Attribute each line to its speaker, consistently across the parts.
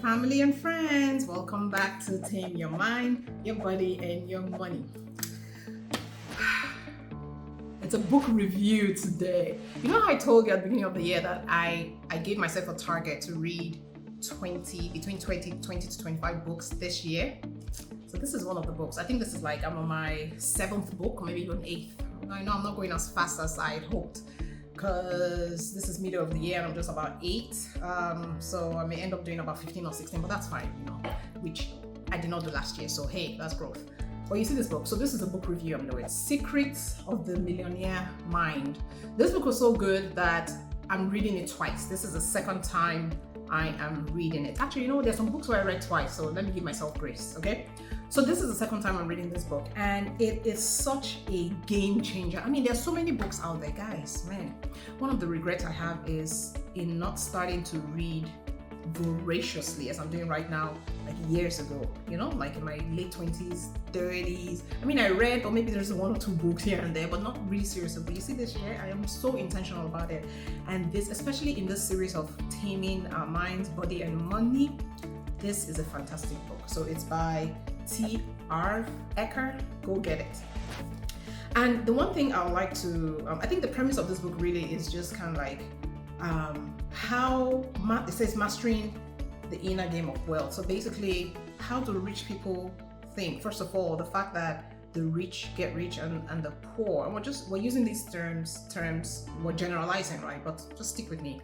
Speaker 1: family and friends. Welcome back to Tame Your Mind, Your Body, and Your Money. It's a book review today. You know how I told you at the beginning of the year that I gave myself a target to read between 20 to 25 books this year. So this is one of the books. I think this is like I'm on my 7th book, or maybe even 8th. I know I'm not going as fast as I had hoped, because this is middle of the year and I'm just about 8. So I may end up doing about 15 or 16, but that's fine, which I did not do last year. So hey, that's growth. But you see this book. So this is a book review I'm doing. Secrets of the Millionaire Mind. This book was so good that I'm reading it twice. This is the second time I am reading it. Actually, there's some books where I read twice, so let me give myself grace, okay? So this is the second time I'm reading this book, and it is such a game changer. I mean, there's so many books out there, guys, man. One of the regrets I have is in not starting to read voraciously as I'm doing right now, like years ago, like in my late 20s, 30s. I mean, I read, or maybe there's 1 or 2 books here and there, but not really seriously. But you see, this year, I am so intentional about it. And this, especially in this series of Taming Our Minds, Body, and Money, this is a fantastic book. So it's by Harv Eker. Go get it. And the one thing I would like to, I think the premise of this book really is just kind of like how it says mastering the inner game of wealth. So basically, how do rich people think? First of all, the fact that the rich get rich and the poor, and we're using these terms, we're generalizing, right? But just stick with me.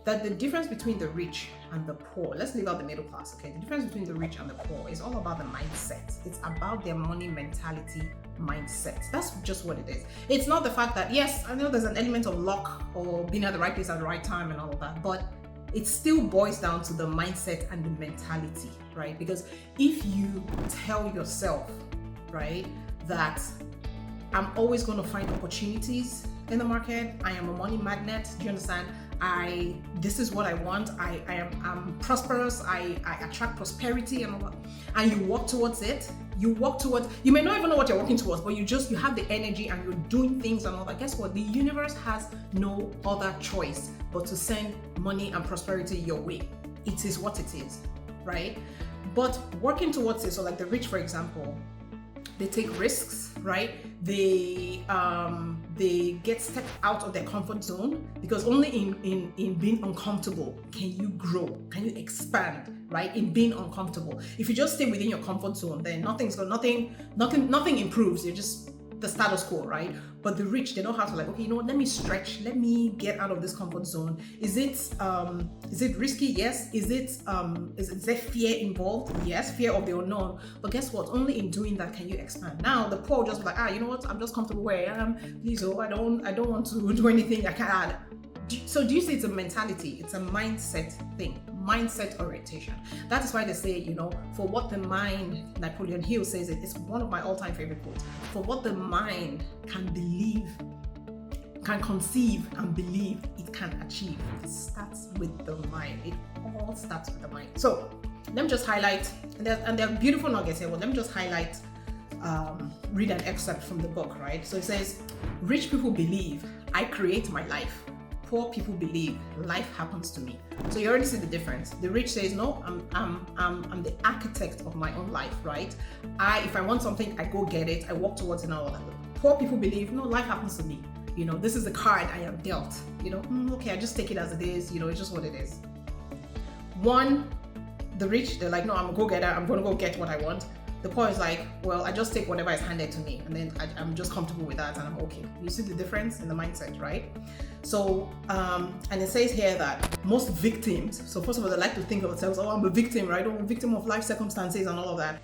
Speaker 1: That the difference between the rich and the poor, let's leave out the middle class, okay? The difference between the rich and the poor is all about the mindset. It's about their money mentality mindset. That's just what it is. It's not the fact that, yes, I know there's an element of luck or being at the right place at the right time and all of that, but it still boils down to the mindset and the mentality, right? Because if you tell yourself, right, that I'm always going to find opportunities in the market, I am a money magnet, do you understand? This is what I want. I'm prosperous. I attract prosperity and all that. And you walk towards it. You may not even know what you're working towards, but you have the energy and you're doing things and all that. Guess what? The universe has no other choice but to send money and prosperity your way. It is what it is, right? But working towards it, so like the rich, for example, they take risks, right? They get stepped out of their comfort zone, because only in being uncomfortable can you grow, can you expand, right? In being uncomfortable. If you just stay within your comfort zone, then nothing improves. You're just the status quo, right? But the rich, they know how to okay, let me stretch, let me get out of this comfort zone. Is it risky? Yes. Is there fear involved? Yes, fear of the unknown. But guess what? Only in doing that can you expand. Now the poor just like, you know what? I'm just comfortable where I am. Please, I don't want to do anything I can add. So do you see it's a mentality? It's a mindset thing, mindset orientation. That is why they say, for what the mind, Napoleon Hill says it, it's one of my all-time favorite quotes. For what the mind can conceive and believe, it can achieve. It starts with the mind. It all starts with the mind. So let me just highlight, and there are beautiful nuggets here, but let me just highlight, read an excerpt from the book, right? So it says, rich people believe I create my life. Poor people believe life happens to me. So you already see the difference. The rich says, no, I'm the architect of my own life, right? If I want something, I go get it. I walk towards it and all that. Poor people believe, no, life happens to me. This is the card I am dealt. Okay, I just take it as it is. It's just what it is. The rich, they're like, no, I'm a go-getter. I'm going to go get what I want. The poor is like, well, I just take whatever is handed to me, and then I'm just comfortable with that, and I'm okay. You see the difference in the mindset, right? So, and it says here that most victims, so first of all, they like to think of themselves, I'm a victim, right? I'm a victim of life circumstances and all of that.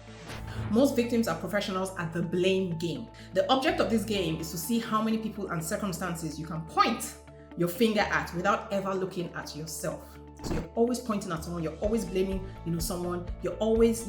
Speaker 1: Most victims are professionals at the blame game. The object of this game is to see how many people and circumstances you can point your finger at without ever looking at yourself. So you're always pointing at someone, you're always blaming, someone, you're always,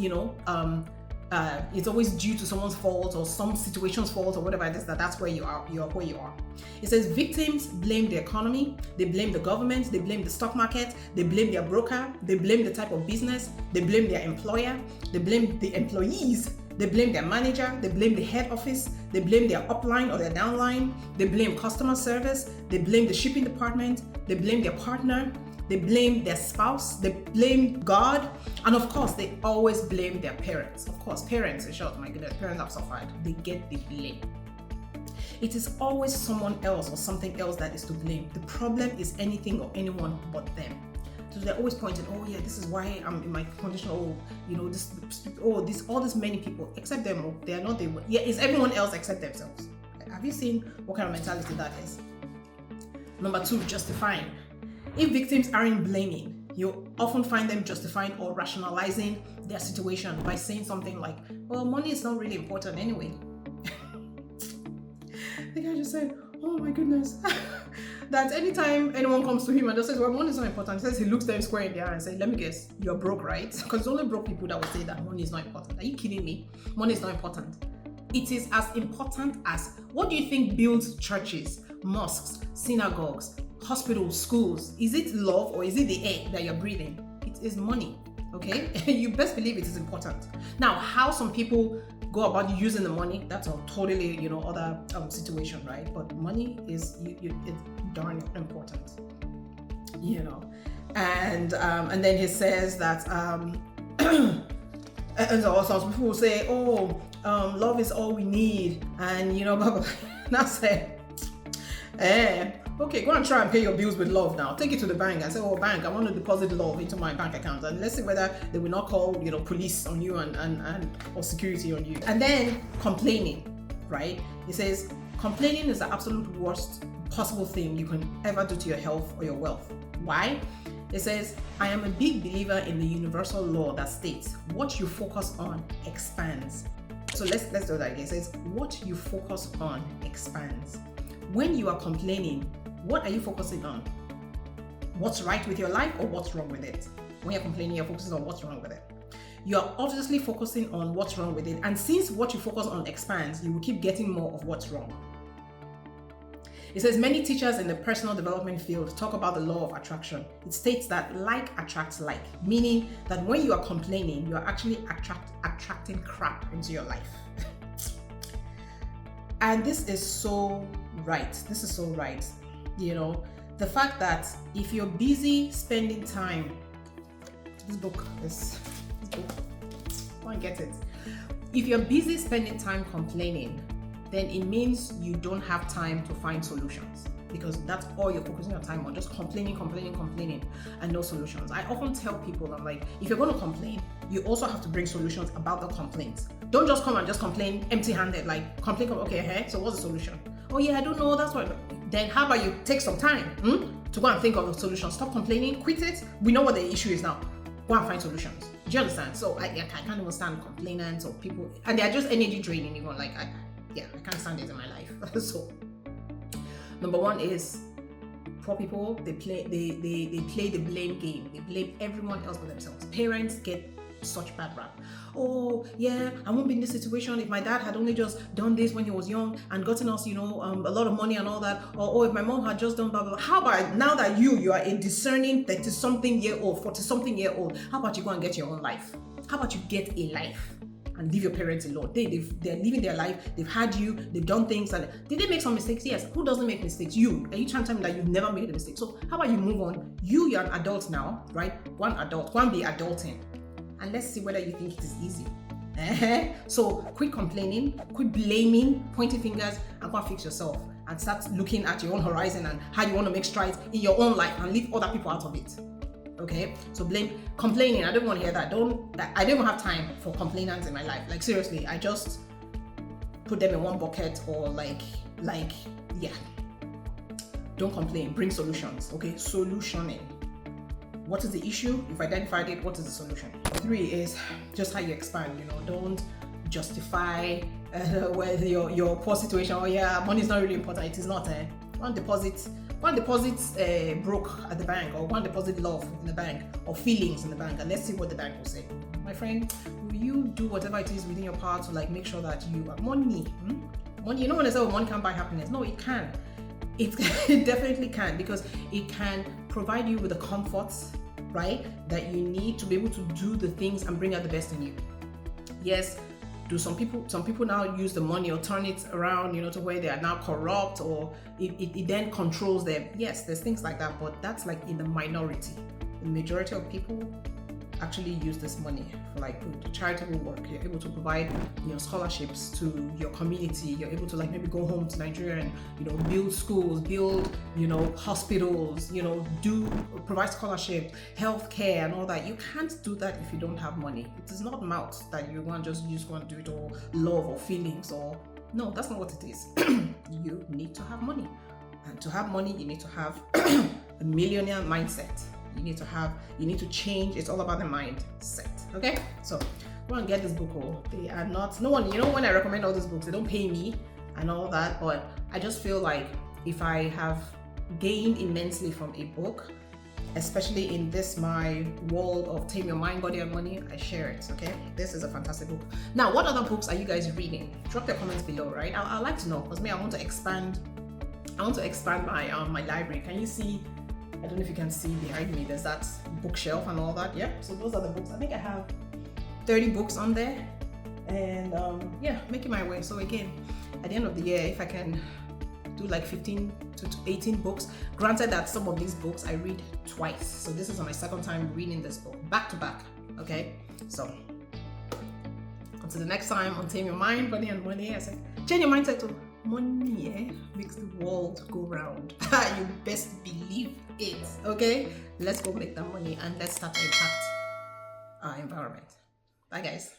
Speaker 1: it's always due to someone's fault or some situation's fault or whatever it is, that's where you are where you are. It says victims blame the economy, they blame the government, they blame the stock market, they blame their broker, they blame the type of business, they blame their employer, they blame the employees, they blame their manager, they blame the head office, they blame their upline or their downline, they blame customer service, they blame the shipping department, they blame their partner, they blame their spouse, they blame God, and of course, they always blame their parents. Of course, parents, in short, my goodness, parents have suffered. They get the blame. It is always someone else or something else that is to blame. The problem is anything or anyone but them. So they're always pointing, oh yeah, this is why I'm in my condition. Oh, you know, all this many people, except them. Oh, they are not. Yeah, it's everyone else except themselves. Have you seen what kind of mentality that is? Number 2, justifying. If victims aren't blaming, you often find them justifying or rationalizing their situation by saying something like, well, money is not really important anyway. The guy just said, oh my goodness. That anytime anyone comes to him and just says, well, money is not important, he says, he looks them square in the eye and says, let me guess, you're broke, right? Because it's only broke people that will say that money is not important. Are you kidding me? Money is not important. It is as important as, what do you think builds churches, mosques, synagogues, hospitals, schools? Is it love or is it the air that you're breathing? It is money, okay? You best believe it is important. Now, how some people go about using the money, that's a totally, other situation, right? But money is it's darn important, And then he says that and so some people will say, oh, love is all we need, and blah, blah, blah. That's it. Okay, go and try and pay your bills with love now. Take it to the bank and say, oh, bank, I want to deposit love into my bank account. And let's see whether they will not call, police on you and or security on you. And then complaining, right? It says, complaining is the absolute worst possible thing you can ever do to your health or your wealth. Why? It says, I am a big believer in the universal law that states, what you focus on expands. So let's do that again. It says, what you focus on expands. When you are complaining, what are you focusing on? What's right with your life or what's wrong with it? When you're complaining, you're focusing on what's wrong with it. You're obviously focusing on what's wrong with it. And since what you focus on expands, you will keep getting more of what's wrong. It says many teachers in the personal development field talk about the law of attraction. It states that like attracts like, meaning that when you are complaining, you are actually attracting crap into your life. And this is so right. This is so right. The fact that if you're busy spending time, this book, I get it. If you're busy spending time complaining, then it means you don't have time to find solutions, because that's all you're focusing your time on, just complaining, and no solutions. I often tell people, I'm like, if you're going to complain, you also have to bring solutions about the complaints. Don't just come and just complain empty-handed, like complain, okay, so what's the solution? Oh yeah, I don't know, that's what. Then how about you take some time to go and think of the solution? Stop complaining, quit it. We know what the issue is now. Go and find solutions. Do you understand? So I can't even stand complainants or people, and they're just energy draining. Even like I can't stand it in my life. So number 1 is poor people. They play the blame game. They blame everyone else but themselves. Parents get such bad rap. Oh yeah, I won't be in this situation if my dad had only just done this when he was young and gotten us, a lot of money and all that. Or if my mom had just done blah, blah, blah. How about now that you are a discerning 30-something year old, 40-something year old, how about you go and get your own life? How about you get a life and leave your parents alone? They're living their life. They've had you. They've done things. And did they make some mistakes? Yes. Who doesn't make mistakes? You. Are you trying to tell me that you've never made a mistake? So how about you move on? You're an adult now, right? One adult. Go and be adulting. And let's see whether you think it is easy. So quit complaining, quit blaming, pointing fingers, and go and fix yourself. And start looking at your own horizon and how you want to make strides in your own life and leave other people out of it. Okay? So complaining, I don't want to hear that. I don't even have time for complainants in my life. Like seriously, I just put them in one bucket or yeah. Don't complain, bring solutions. Okay? Solutioning. What is the issue? You've identified it. What is the solution? 3 is just how you expand. Don't justify your poor situation. Oh yeah, money is not really important. It is not. Go and deposit broke at the bank, or go and deposit love in the bank, or feelings in the bank, and let's see what the bank will say. My friend, will you do whatever it is within your power to make sure that you have money? Money. When I say money can't buy happiness, no, it can. It definitely can, because it can provide you with the comforts, right, that you need to be able to do the things and bring out the best in you. Yes, Do some people now use the money or turn it around, to where they are now corrupt, or it then controls them? Yes, there's things like that, but that's like in the minority. The majority of people actually use this money for like good charitable work. You're able to provide scholarships to your community. You're able to like maybe go home to Nigeria and build schools, build hospitals, provide scholarship, healthcare and all that. You can't do that if you don't have money. It is not mouth that you just want to do it, or love or feelings, or no, that's not what it is. You need to have money, and to have money you need to have a millionaire mindset. You need to change. It's all about the mindset. Okay, so go and get this book. They are not, no one, when I recommend all these books, they don't pay me and all that, but I just feel like if I have gained immensely from a book, especially in this my world of Tame Your Mind, Body and Money, I share it. Okay, this is a fantastic book. Now, what other books are you guys reading? Drop the comments below, right? I'd like to know, because I want to expand my my library. Can you see? I don't know if you can see behind me, there's that bookshelf and all that. Yeah, so those are the books. I think I have 30 books on there, and making my way. So again, at the end of the year, if I can do like 15 to 18 books, granted that some of these books I read twice, so this is my second time reading this book back to back. Okay, so until the next time on Tame Your Mind, Body and Money, I said change your mindset to money makes the world go round. You best believe it. Okay, let's go make that money and let's start to impact our environment. Bye guys.